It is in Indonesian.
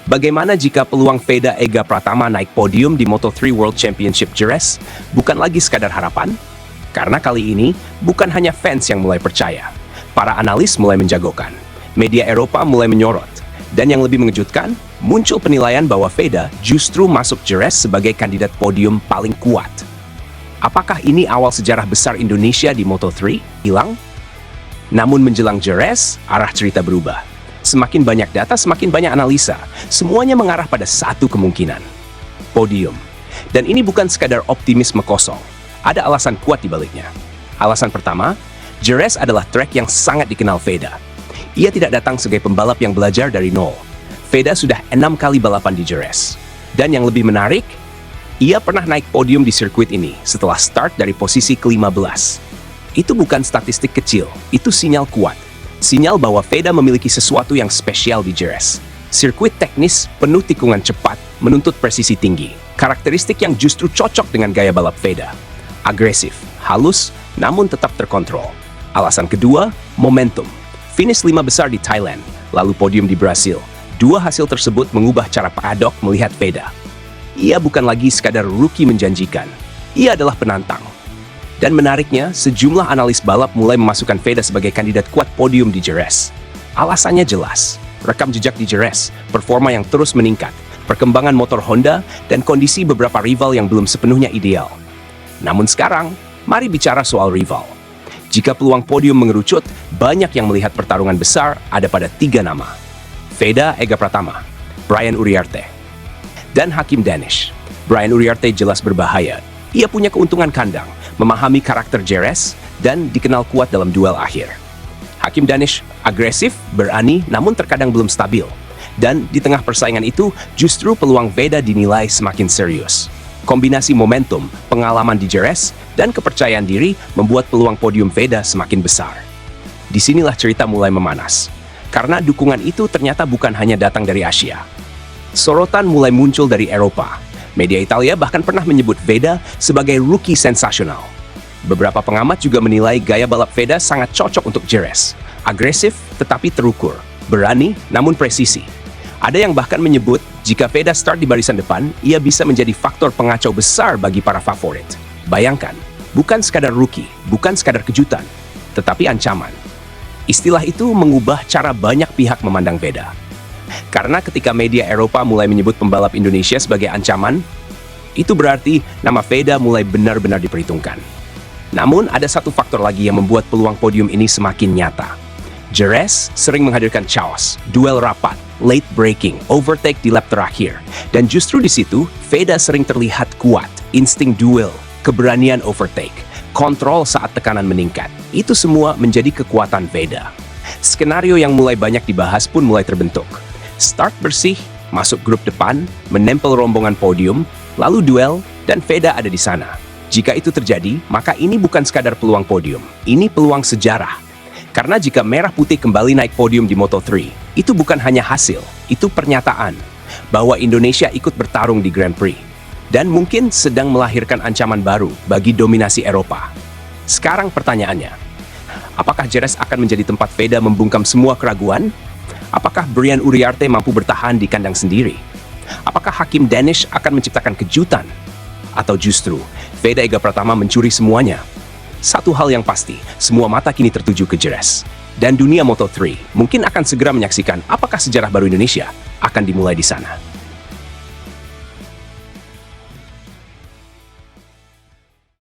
Bagaimana jika peluang Veda Ega Pratama naik podium di Moto3 World Championship Jerez bukan lagi sekadar harapan? Karena kali ini bukan hanya fans yang mulai percaya, para analis mulai menjagokan, media Eropa mulai menyorot, dan yang lebih mengejutkan, muncul penilaian bahwa Veda justru masuk Jerez sebagai kandidat podium paling kuat. Apakah ini awal sejarah besar Indonesia di Moto3 hilang? Namun menjelang Jerez, arah cerita berubah. Semakin banyak data, semakin banyak analisa. Semuanya mengarah pada satu kemungkinan. Podium. Dan ini bukan sekadar optimisme kosong. Ada alasan kuat di baliknya. Alasan pertama, Jerez adalah trek yang sangat dikenal Veda. Ia tidak datang sebagai pembalap yang belajar dari nol. Veda sudah 6 kali balapan di Jerez. Dan yang lebih menarik, ia pernah naik podium di sirkuit ini setelah start dari posisi ke-15. Itu bukan statistik kecil, itu sinyal kuat. Sinyal bahwa Veda memiliki sesuatu yang spesial di Jerez. Sirkuit teknis, penuh tikungan cepat, menuntut presisi tinggi. Karakteristik yang justru cocok dengan gaya balap Veda. Agresif, halus, namun tetap terkontrol. Alasan kedua, momentum. Finish 5 besar di Thailand, lalu podium di Brasil. Dua hasil tersebut mengubah cara paddock melihat Veda. Ia bukan lagi sekadar rookie menjanjikan. Ia adalah penantang. Dan menariknya, sejumlah analis balap mulai memasukkan Veda sebagai kandidat kuat podium di Jerez. Alasannya jelas, rekam jejak di Jerez, performa yang terus meningkat, perkembangan motor Honda, dan kondisi beberapa rival yang belum sepenuhnya ideal. Namun sekarang, mari bicara soal rival. Jika peluang podium mengerucut, banyak yang melihat pertarungan besar ada pada 3 nama. Veda Ega Pratama, Brian Uriarte, dan Hakim Danish. Brian Uriarte jelas berbahaya. Ia punya keuntungan kandang, memahami karakter Jerez, dan dikenal kuat dalam duel akhir. Hakim Danish agresif, berani, namun terkadang belum stabil. Dan di tengah persaingan itu, justru peluang Veda dinilai semakin serius. Kombinasi momentum, pengalaman di Jerez, dan kepercayaan diri membuat peluang podium Veda semakin besar. Disinilah cerita mulai memanas. Karena dukungan itu ternyata bukan hanya datang dari Asia. Sorotan mulai muncul dari Eropa. Media Italia bahkan pernah menyebut Veda sebagai rookie sensasional. Beberapa pengamat juga menilai gaya balap Veda sangat cocok untuk Jerez. Agresif tetapi terukur, berani namun presisi. Ada yang bahkan menyebut jika Veda start di barisan depan, ia bisa menjadi faktor pengacau besar bagi para favorit. Bayangkan, bukan sekadar rookie, bukan sekadar kejutan, tetapi ancaman. Istilah itu mengubah cara banyak pihak memandang Veda. Karena ketika media Eropa mulai menyebut pembalap Indonesia sebagai ancaman, itu berarti nama Veda mulai benar-benar diperhitungkan. Namun ada satu faktor lagi yang membuat peluang podium ini semakin nyata. Jerez sering menghadirkan chaos, duel rapat, late braking, overtake di lap terakhir. Dan justru di situ, Veda sering terlihat kuat, insting duel, keberanian overtake, kontrol saat tekanan meningkat. Itu semua menjadi kekuatan Veda. Skenario yang mulai banyak dibahas pun mulai terbentuk. Start bersih, masuk grup depan, menempel rombongan podium, lalu duel, dan Veda ada di sana. Jika itu terjadi, maka ini bukan sekadar peluang podium. Ini peluang sejarah. Karena jika Merah Putih kembali naik podium di Moto3, itu bukan hanya hasil, itu pernyataan bahwa Indonesia ikut bertarung di Grand Prix. Dan mungkin sedang melahirkan ancaman baru bagi dominasi Eropa. Sekarang pertanyaannya, apakah Jerez akan menjadi tempat Veda membungkam semua keraguan? Apakah Brian Uriarte mampu bertahan di kandang sendiri? Apakah Hakim Danish akan menciptakan kejutan? Atau justru, Veda Ega Pratama mencuri semuanya? Satu hal yang pasti, semua mata kini tertuju ke Jerez. Dan dunia Moto3 mungkin akan segera menyaksikan apakah sejarah baru Indonesia akan dimulai di sana.